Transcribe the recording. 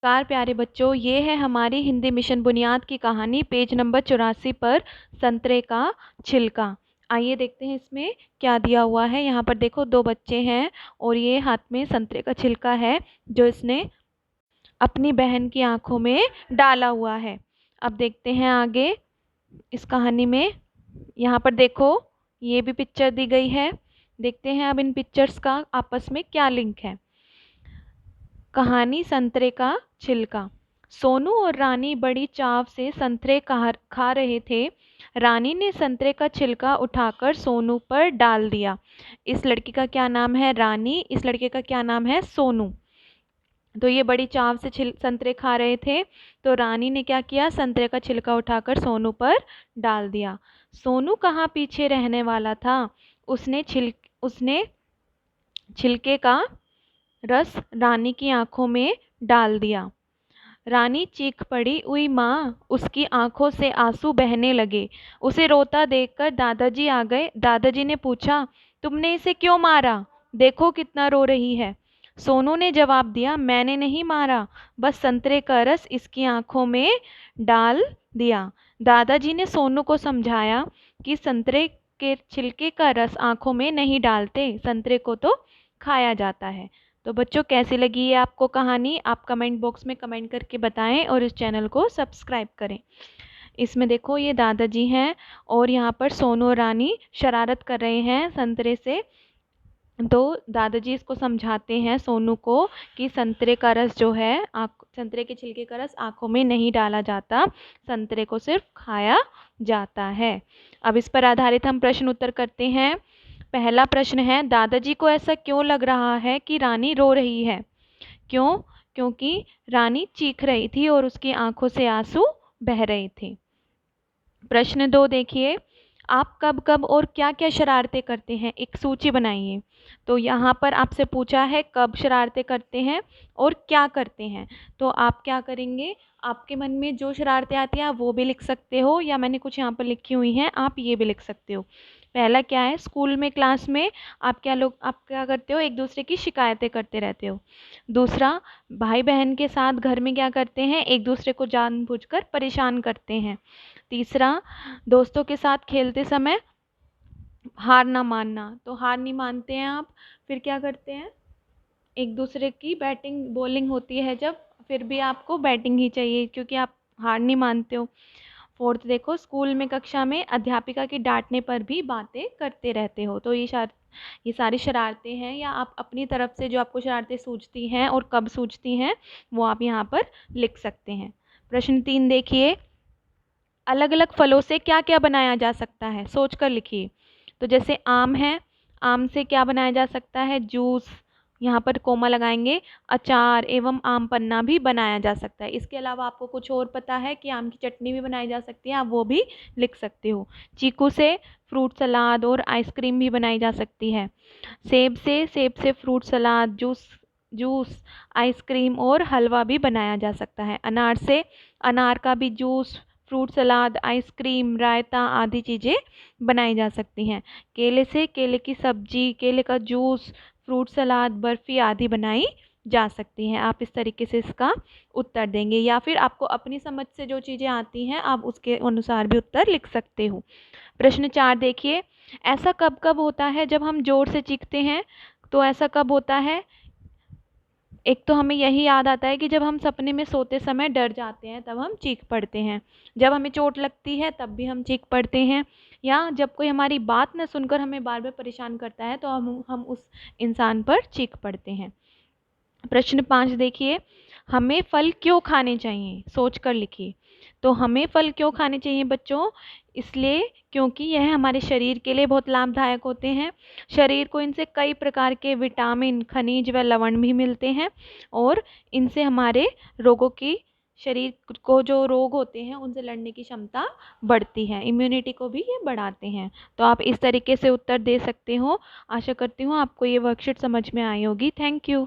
नमस्कार प्यारे बच्चों, ये है हमारी हिंदी मिशन बुनियाद की कहानी पेज नंबर 84 पर संतरे का छिलका। आइए देखते हैं इसमें क्या दिया हुआ है। यहाँ पर देखो 2 बच्चे हैं और ये हाथ में संतरे का छिलका है जो इसने अपनी बहन की आंखों में डाला हुआ है। अब देखते हैं आगे इस कहानी में। यहाँ पर देखो ये भी पिक्चर दी गई है। देखते हैं अब इन पिक्चर्स का आपस में क्या लिंक है। कहानी संतरे का छिलका। सोनू और रानी बड़ी चाव से संतरे खा रहे थे। रानी ने संतरे का छिलका उठाकर सोनू पर डाल दिया। इस लड़की का क्या नाम है? रानी। इस लड़के का क्या नाम है? सोनू। तो ये बड़ी चाव से संतरे खा रहे थे, तो रानी ने क्या किया? संतरे का छिलका उठाकर सोनू पर डाल दिया। सोनू कहाँ पीछे रहने वाला था। उसने छिलके का रस रानी की आंखों में डाल दिया। रानी चीख पड़ी, उई माँ! उसकी आंखों से आंसू बहने लगे। उसे रोता देखकर दादाजी आ गए। दादाजी ने पूछा, तुमने इसे क्यों मारा? देखो कितना रो रही है। सोनू ने जवाब दिया, मैंने नहीं मारा, बस संतरे का रस इसकी आंखों में डाल दिया। दादाजी ने सोनू को समझाया कि संतरे के छिलके का रस आंखों में नहीं डालते, संतरे को तो खाया जाता है। तो बच्चों कैसी लगी ये आपको कहानी? आप कमेंट बॉक्स में कमेंट करके बताएं और इस चैनल को सब्सक्राइब करें। इसमें देखो ये दादाजी हैं और यहाँ पर सोनू और रानी शरारत कर रहे हैं संतरे से। तो दादाजी इसको समझाते हैं सोनू को कि संतरे का रस जो है संतरे के छिलके का रस आँखों में नहीं डाला जाता, संतरे को सिर्फ खाया जाता है। अब इस पर आधारित हम प्रश्न उत्तर करते हैं। पहला प्रश्न है, दादाजी को ऐसा क्यों लग रहा है कि रानी रो रही है? क्यों? क्योंकि रानी चीख रही थी और उसकी आंखों से आंसू बह रहे थे। प्रश्न 2 देखिए, आप कब कब और क्या क्या शरारतें करते हैं? एक सूची बनाइए। तो यहाँ पर आपसे पूछा है कब शरारतें करते हैं और क्या करते हैं। तो आप क्या करेंगे? आपके मन में जो शरारतें आती हैं आप वो भी लिख सकते हो, या मैंने कुछ यहाँ पर लिखी हुई हैं आप ये भी लिख सकते हो। पहला क्या है? स्कूल में, क्लास में आप क्या करते हो? एक दूसरे की शिकायतें करते रहते हो। दूसरा, भाई बहन के साथ घर में क्या करते हैं? एक दूसरे को जानबूझकर परेशान करते हैं। तीसरा, दोस्तों के साथ खेलते समय हार ना मानना। तो हार नहीं मानते हैं आप, फिर क्या करते हैं? एक दूसरे की बैटिंग बॉलिंग होती है जब, फिर भी आपको बैटिंग ही चाहिए क्योंकि आप हार नहीं मानते हो। फोर्थ देखो, स्कूल में कक्षा में अध्यापिका की डांटने पर भी बातें करते रहते हो। तो ये सारी शरारतें हैं, या आप अपनी तरफ से जो आपको शरारतें सूझती हैं और कब सूझती हैं वो आप यहाँ पर लिख सकते हैं। प्रश्न 3 देखिए, अलग अलग फलों से क्या क्या बनाया जा सकता है? सोच कर लिखिए। तो जैसे आम है, आम से क्या बनाया जा सकता है? जूस, यहाँ पर कोमा लगाएंगे, अचार एवं आम पन्ना भी बनाया जा सकता है। इसके अलावा आपको कुछ और पता है कि आम की चटनी भी बनाई जा सकती है, आप वो भी लिख सकते हो। चीकू से फ्रूट सलाद और आइसक्रीम भी बनाई जा सकती है। सेब से फ्रूट सलाद, जूस, आइसक्रीम और हलवा भी बनाया जा सकता है। अनार से अनार का भी जूस, फ्रूट सलाद, आइसक्रीम, रायता आदि चीज़ें बनाई जा सकती हैं। केले से केले की सब्जी, केले का जूस, फ्रूट सलाद, बर्फ़ी आदि बनाई जा सकती हैं। आप इस तरीके से इसका उत्तर देंगे, या फिर आपको अपनी समझ से जो चीज़ें आती हैं आप उसके अनुसार भी उत्तर लिख सकते हो। प्रश्न 4 देखिए, ऐसा कब कब होता है जब हम ज़ोर से चीखते हैं? तो ऐसा कब होता है? एक तो हमें यही याद आता है कि जब हम सपने में सोते समय डर जाते हैं तब हम चीख पड़ते हैं, जब हमें चोट लगती है तब भी हम चीख पड़ते हैं, या जब कोई हमारी बात न सुनकर हमें बार बार परेशान करता है तो हम उस इंसान पर चीख पड़ते हैं। प्रश्न 5 देखिए, हमें फल क्यों खाने चाहिए? सोच कर लिखिए। तो हमें फल क्यों खाने चाहिए बच्चों? इसलिए क्योंकि यह हमारे शरीर के लिए बहुत लाभदायक होते हैं। शरीर को इनसे कई प्रकार के विटामिन, खनिज व लवण भी मिलते हैं और इनसे हमारे शरीर को जो रोग होते हैं उनसे लड़ने की क्षमता बढ़ती है, इम्यूनिटी को भी ये बढ़ाते हैं। तो आप इस तरीके से उत्तर दे सकते हो। आशा करती हूँ आपको ये वर्कशीट समझ में आई होगी। Thank you.